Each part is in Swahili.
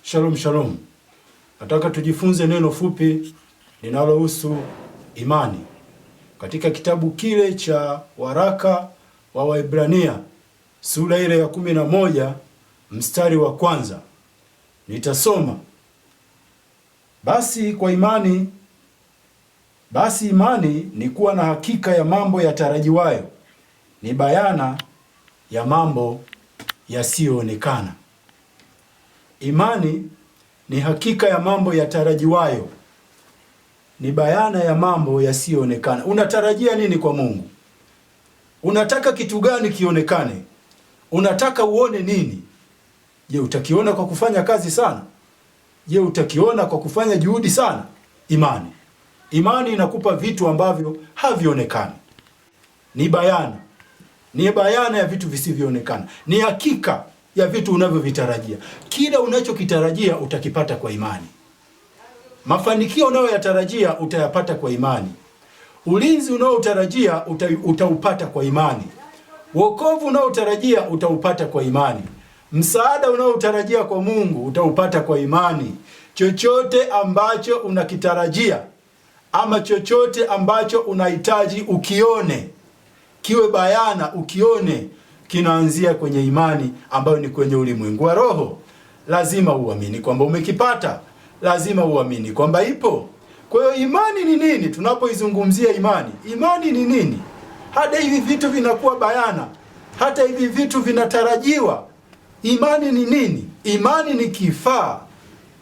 Shalom shalom. Nataka tujifunze neno fupi linalohusu imani. Katika kitabu kile cha waraka wa Waebrania sura ile ya 11 mstari wa kwanza. Nitasoma. Basi imani ni kuwa na hakika ya mambo yatarajiwayo, ni bayana ya mambo yasiyoonekana. Imani ni hakika ya mambo yatarajiwayo, ni bayana ya mambo yasiyoonekana. Unatarajia nini kwa Mungu? Unataka kitu gani kionekane? Unataka uone nini? Je, utakiona kwa kufanya kazi sana? Je, utakiona kwa kufanya juhudi sana? Imani inakupa vitu ambavyo havionekani. Ni bayana ya vitu visivyoonekana. Ni hakika ya vitu unavyovitarajia. Kila unachokitarajia utakipata kwa imani. Mafanikio unayoyatarajia utayapata kwa imani. Ulinzi unaotarajia utaupata kwa imani. Wokovu unaotarajia utaupata kwa imani. Msaada unaotarajia kwa Mungu utaupata kwa imani. Chochote ambacho unakitarajia ama chochote ambacho unahitaji ukione, kiwe bayana ukione, kinaanzia kwenye imani ambayo ni kwenye ulimwengu wa roho. Lazima uamini kwamba umekipata. Lazima uamini kwamba ipo. Kwa hiyo imani ni nini? Tunapoizungumzia imani ni nini? Hata hivi vitu vinakuwa bayana. Hata hivi vitu vinatarajiwa. Imani ni nini? Imani ni kifaa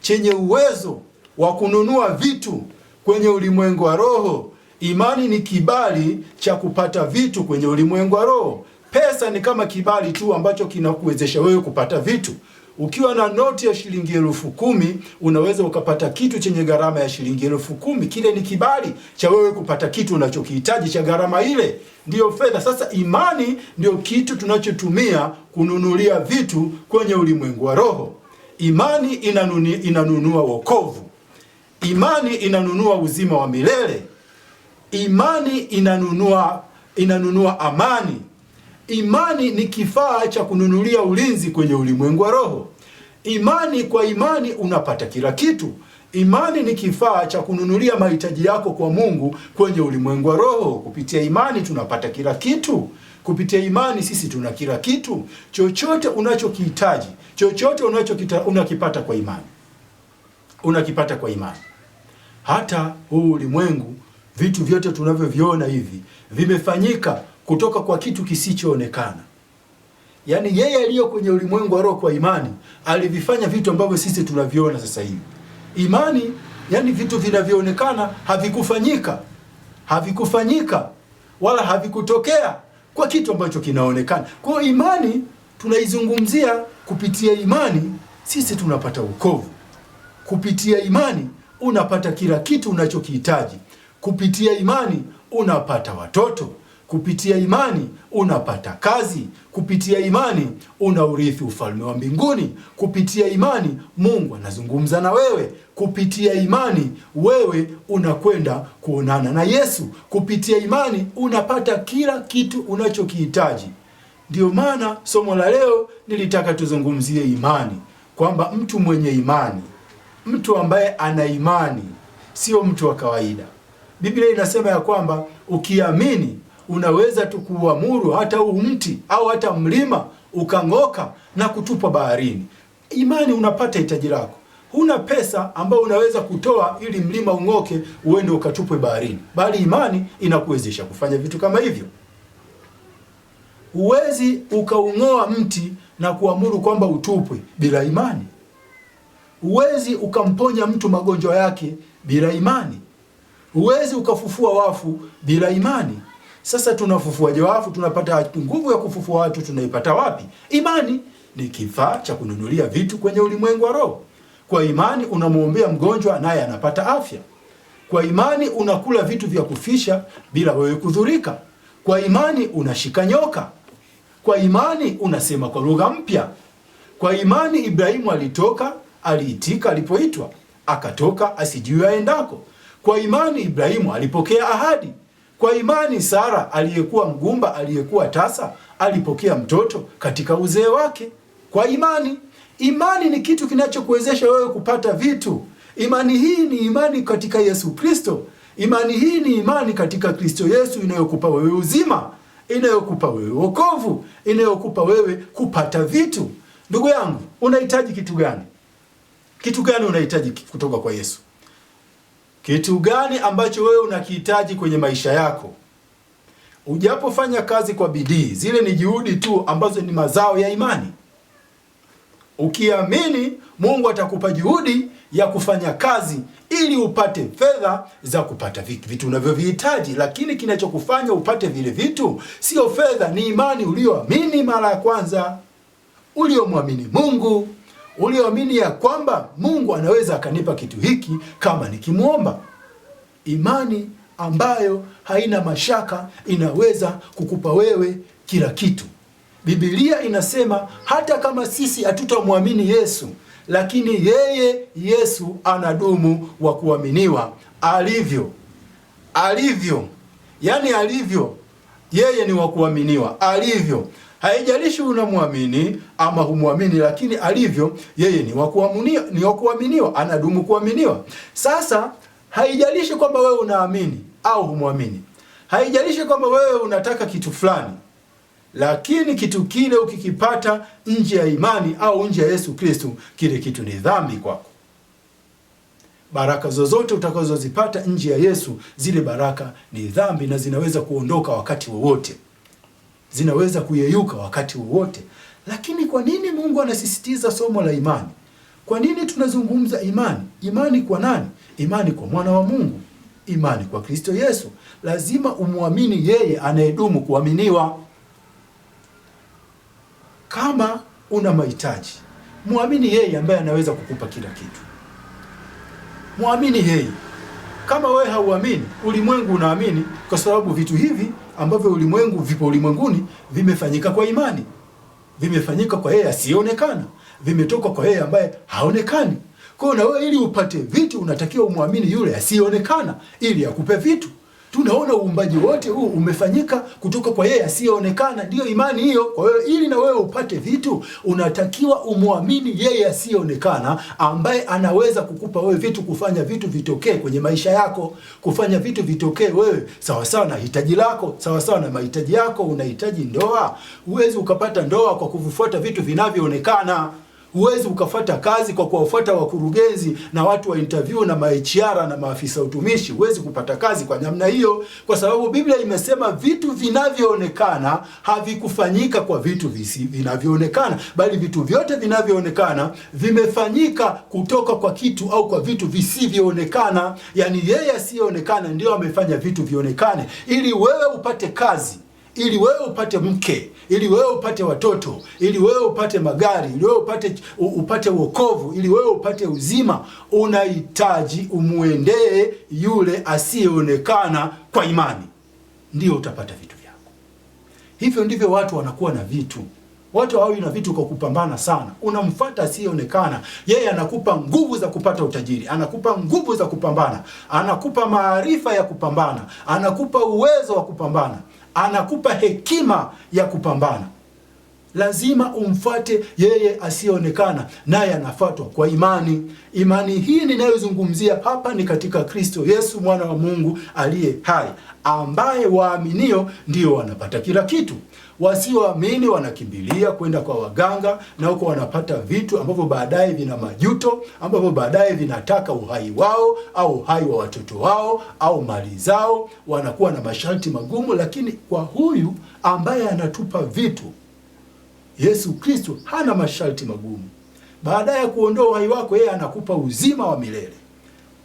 chenye uwezo wa kununua vitu kwenye ulimwengu wa roho. Imani ni kibali cha kupata vitu kwenye ulimwengu wa roho. Pesa ni kama kibali tu ambacho kinakuwezesha wewe kupata vitu. Ukiwa na noti ya shilingi 10,000 unaweza ukapata kitu chenye gharama ya shilingi 10,000. Kile ni kibali cha wewe kupata kitu unachokihitaji cha gharama ile. Ndiyo fedha. Sasa imani ndio kitu tunachotumia kununulia vitu kwenye ulimwengu wa roho. Imani inanunua wokovu. Imani inanunua uzima wa milele. Imani inanunua amani. Imani ni kifaa cha kununulia ulinzi kwenye ulimwengu wa roho. Kwa imani unapata kila kitu. Imani ni kifaa cha kununulia mahitaji yako kwa Mungu kwenye ulimwengu wa roho. Kupitia imani tunapata kila kitu. Kupitia imani sisi tuna kila kitu. Chochote unachokihitaji, chochote unakipata kwa imani. Unakipata kwa imani. Hata huu ulimwengu, vitu vyote tunavyoviona hivi vimefanyika kutoka kwa kitu kisichoonekana. Yaani yeye aliyo kwenye ulimwengu wa roho kwa imani alivifanya vitu ambavyo sisi tunaviona sasa hivi. Imani, yani vitu vinavyoonekana havikufanyika wala havikutokea kwa kitu ambacho kinaonekana. Kwa imani tunaizungumzia. Kupitia imani sisi tunapata wokovu. Kupitia imani unapata kila kitu unachokihitaji. Kupitia imani unapata watoto. Kupitia imani unapata kazi. Kupitia imani unaurithi ufalme wa mbinguni. Kupitia imani Mungu anazungumza na wewe. Kupitia imani wewe unakwenda kuonana na Yesu. Kupitia imani unapata kila kitu unachokihitaji. Ndio maana somo la leo nilitaka tuzungumzie imani, kwamba mtu mwenye imani, mtu ambaye ana imani, sio mtu wa kawaida. Biblia inasema ya kwamba ukiamini unaweza tu kuamuru hata huu mti au hata mlima ukang'oka na kutupwa baharini. Imani unapata hitaji lako. Huna pesa ambayo unaweza kutoa ili mlima ung'oke uende ukatupwe baharini, bali imani inakuwezesha kufanya vitu kama hivyo. Huwezi ukaung'oa mti na kuamuru kwamba utupwe bila imani. Huwezi ukamponya mtu magonjwa yake bila imani. Huwezi ukafufua wafu bila imani. Sasa tunafufuaje wafu? Tunapata nguvu ya kufufua watu, tunaipata wapi? Imani ni kifaa cha kununulia vitu kwenye ulimwengu wa roho. Kwa imani unamwombea mgonjwa naye anapata afya. Kwa imani unakula vitu vya kufisha bila wewe kudhurika. Kwa imani unashika nyoka. Kwa imani unasema kwa lugha mpya. Kwa imani Ibrahimu aliitika alipoitwa, akatoka asijue aendako. Kwa imani Ibrahimu alipokea ahadi. Kwa imani Sara aliyekuwa mgumba, aliyekuwa tasa, alipokea mtoto katika uzee wake. Kwa imani Imani ni kitu kinachokuwezesha wewe kupata vitu. Imani hii ni imani katika Yesu Kristo. Imani hii ni imani katika Kristo Yesu inayokupa wewe uzima, inayokupa wewe wokovu, inayokupa wewe kupata vitu. Ndugu yangu, unahitaji kitu gani? Kitu gani unahitaji kutoka kwa Yesu? Kitu gani ambacho wewe unakihitaji kwenye maisha yako? Ujapofanya kazi kwa bidii, zile ni juhudi tu ambazo ni mazao ya imani. Ukiamini, Mungu atakupa juhudi ya kufanya kazi ili upate fedha za kupata vitu unavyovihitaji. Lakini kinachokufanya upate vile vitu sio fedha, ni imani ulioamini mara ya kwanza, uliomwamini Mungu, ulioamini ya kwamba Mungu anaweza akanipa kitu hiki kama nikimwomba. Imani ambayo haina mashaka inaweza kukupa wewe kila kitu. Biblia inasema hata kama sisi hatutamwamini Yesu, lakini yeye Yesu anadumu wa kuaminiwa alivyo. Yani alivyo, yeye ni wa kuaminiwa alivyo. Haijalishi unamwamini ama humwamini, lakini alivyo yeye ni wa kuaminiwa, anadumu kuaminiwa. Sasa haijalishi kwamba wewe unaamini au humwamini. Haijalishi kwamba wewe unataka kitu fulani, lakini kitu kile ukikipata nje ya imani au nje ya Yesu Kristo, kile kitu ni dhambi kwako. Baraka zozote utakazozipata nje ya Yesu, zile baraka ni dhambi na zinaweza kuondoka wakati wowote. Zinaweza kuyeyuka wakati wowote. Lakini kwa nini Mungu anasisitiza somo la imani? Kwa nini tunazungumza imani? Imani kwa nani? Imani kwa mwana wa Mungu. Imani kwa Kristo Yesu. Lazima umwamini yeye anayedumu kuaminiwa. Kama una mahitaji, muamini yeye ambaye anaweza kukupa kila kitu. Muamini yeye. Kama wewe hauamini, ulimwengu unaamini, kwa sababu vitu hivi ambavyo ulimwengu vipo ulimwenguni vimefanyika kwa imani. Vimefanyika kwa yeye asiyeonekana. Vimetoka kwa yeye ambaye haonekani. Kwa hiyo na wewe ili upate vitu unatakiwa umwamini yule asiyeonekana ili akupe vitu. Tunaona uumbaji wote huu umefanyika kutoka kwa yeye asiyeonekana, ndio imani hiyo. Kwa hiyo ili na wewe upate vitu unatakiwa umwamini yeye asiyeonekana ambaye anaweza kukupa wewe vitu, kufanya vitu vitokee kwenye maisha yako, kufanya vitu vitokee wewe sawa sawa na hitaji lako, sawa sawa na mahitaji yako. Unahitaji ndoa, huwezi ukapata ndoa kwa kufuata vitu vinavyoonekana. Huwezi ukafuata kazi kwa kuwafuata wakurugenzi na watu wa interview na HR na maafisa utumishi. Huwezi kupata kazi kwa namna hiyo, kwa sababu Biblia imesema vitu vinavyoonekana havikufanyika kwa vitu vinavyoonekana, bali vitu vyote vinavyoonekana vimefanyika kutoka kwa kitu au kwa vitu visivyoonekana. Yani yeye asiyeonekana ndio amefanya vitu vionekane, ili wewe upate kazi, ili wewe upate mke, ili wewe upate watoto, ili wewe upate magari, ili wewe upate wokovu, ili wewe upate uzima. Unahitaji umuendee yule asiyeonekana kwa imani, ndio utapata vitu vyako. Hivyo ndivyo watu wanakuwa na vitu. Watu hawawi na vitu kwa kupambana sana. Unamfuata asiyeonekana, yeye anakupa nguvu za kupata utajiri, anakupa nguvu za kupambana, anakupa maarifa ya kupambana, anakupa uwezo wa kupambana, anakupa hekima ya kupambana. Lazima umfuate yeye asiyeonekana, naye anafuatwa kwa imani. Imani hii ninayozungumzia hapa ni katika Kristo Yesu mwana wa Mungu aliye hai, ambaye waaminio ndio wanapata kila kitu. Wasioamini wanakimbilia kwenda kwa waganga, na huko wanapata vitu ambavyo baadaye vina majuto, ambavyo baadaye vinataka uhai wao au uhai wa watoto wao au mali zao. Wanakuwa na masharti magumu. Lakini kwa huyu ambaye anatupa vitu, Yesu Kristo, hana masharti magumu. Baada ya kuondoa uhai wako, yeye anakupa uzima wa milele.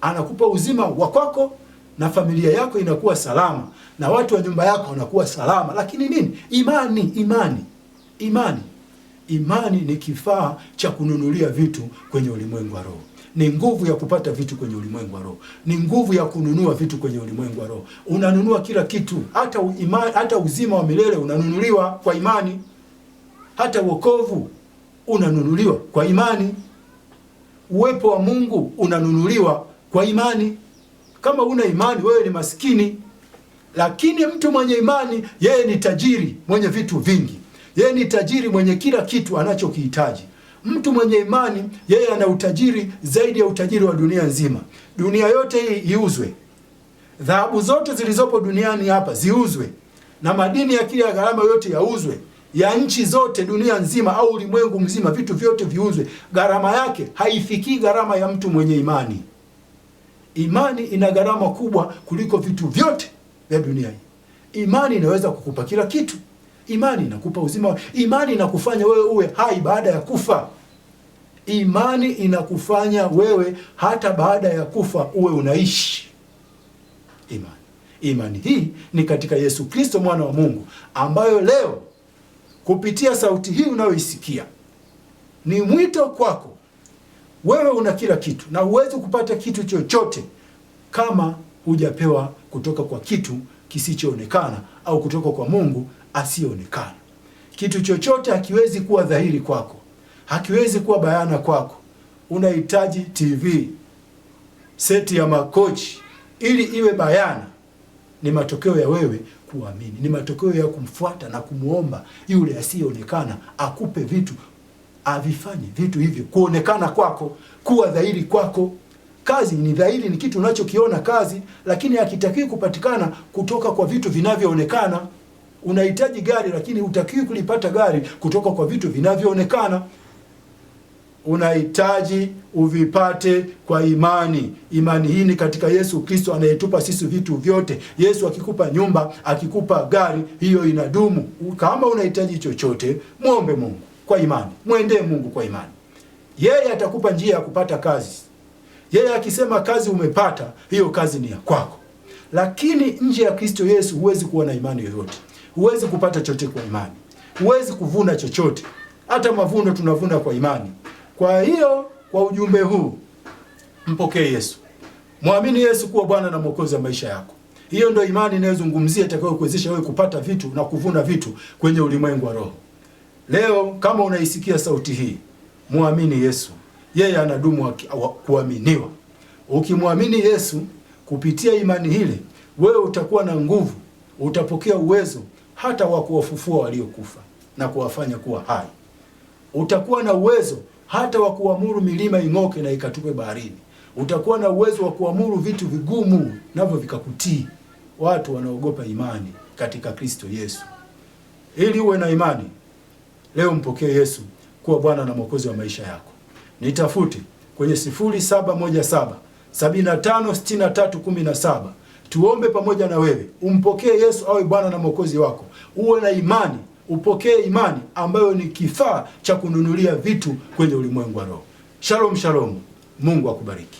Anakupa uzima wa kwako, na familia yako inakuwa salama, na watu wa nyumba yako wanakuwa salama. Lakini nini? Imani ni kifaa cha kununulia vitu kwenye ulimwengu wa roho. Ni nguvu ya kupata vitu kwenye ulimwengu wa roho. Ni nguvu ya kununua vitu kwenye ulimwengu wa roho. Unanunua kila kitu, hata uzima wa milele unanunuliwa kwa imani. Hata wokovu unanunuliwa kwa imani. Uwepo wa Mungu unanunuliwa kwa imani. Kama una imani, wewe ni maskini. Lakini mtu mwenye imani, yeye ni tajiri mwenye vitu vingi. Yeye ni tajiri mwenye kila kitu anachokihitaji. Mtu mwenye imani yeye ana utajiri zaidi ya utajiri wa dunia nzima. Dunia yote hii iuzwe, dhahabu zote zilizopo duniani hapa ziuzwe, na madini ya kila gharama yote yauzwe, ya nchi zote dunia nzima au ulimwengu mzima, vitu vyote viuzwe, gharama yake haifikii gharama ya mtu mwenye imani. Imani ina gharama kubwa kuliko vitu vyote vya dunia hii. Imani inaweza kukupa kila kitu. Imani inakupa uzima. Imani inakufanya wewe uwe hai baada ya kufa. Imani inakufanya wewe hata baada ya kufa uwe unaishi. Imani hii ni katika Yesu Kristo mwana wa Mungu, ambayo leo kupitia sauti hii unayoisikia ni mwito kwako. Wewe una kila kitu na huwezi kupata kitu chochote kama hujapewa kutoka kwa kitu kisichoonekana au kutoka kwa Mungu asiyeonekana. Kitu chochote hakiwezi kuwa dhahiri kwako, hakiwezi kuwa bayana kwako. Unahitaji TV, seti ya makochi ili iwe bayana. Ni matokeo ya wewe kuamini, ni matokeo ya kumfuata na kumuomba yule asiyeonekana akupe vitu, avifanye vitu hivyo kuonekana kwako, kuwa dhahiri kwako. Kazi ni dhahiri, ni kitu unachokiona kazi, lakini hakitakiwi kupatikana kutoka kwa vitu vinavyoonekana. Unahitaji gari, lakini hutakiwi kulipata gari kutoka kwa vitu vinavyoonekana. Unahitaji uvipate kwa imani. Imani hii ni katika Yesu Kristo anayetupa sisi vitu vyote. Yesu akikupa nyumba, akikupa gari, hiyo inadumu. Kama unahitaji chochote, muombe Mungu kwa imani. Muendee Mungu kwa imani. Yeye atakupa njia ya kupata kazi. Yeye akisema kazi umepata, hiyo kazi ni ya kwako. Lakini nje ya Kristo Yesu huwezi kuwa na imani yoyote. Huwezi kupata chochote kwa imani. Huwezi kuvuna chochote. Hata mavuno tunavuna kwa imani. Kwa hiyo, kwa ujumbe huu, mpokee Yesu. Muamini Yesu kuwa Bwana na Mwokozi wa maisha yako. Hiyo ndio imani inayozungumzia itakayokuwezesha wewe kupata vitu na kuvuna vitu kwenye ulimwengu wa roho. Leo kama unaisikia sauti hii, muamini Yesu. Yeye anadumu kuaminiwa. Ukimwamini Yesu kupitia imani hile, wewe utakuwa na nguvu, utapokea uwezo hata wa kuwafufua waliokufa na kuwafanya kuwa hai. Utakuwa na uwezo hata wa kuamuru milima ing'oke na ikatupe baharini. Utakuwa na uwezo wa kuamuru vitu vigumu navyo vikakutii. Watu wanaogopa imani katika Kristo Yesu. Ili uwe na imani, leo mpokee Yesu kuwa Bwana na Mwokozi wa maisha yako. Nitafute kwenye 0717 756317. Tuombe pamoja na wewe. Umpokee Yesu awe Bwana na Mwokozi wako. Uwe na imani. Upokee imani ambayo ni kifaa cha kununulia vitu kwenye ulimwengu wa roho. Shalom, shalom. Mungu akubariki.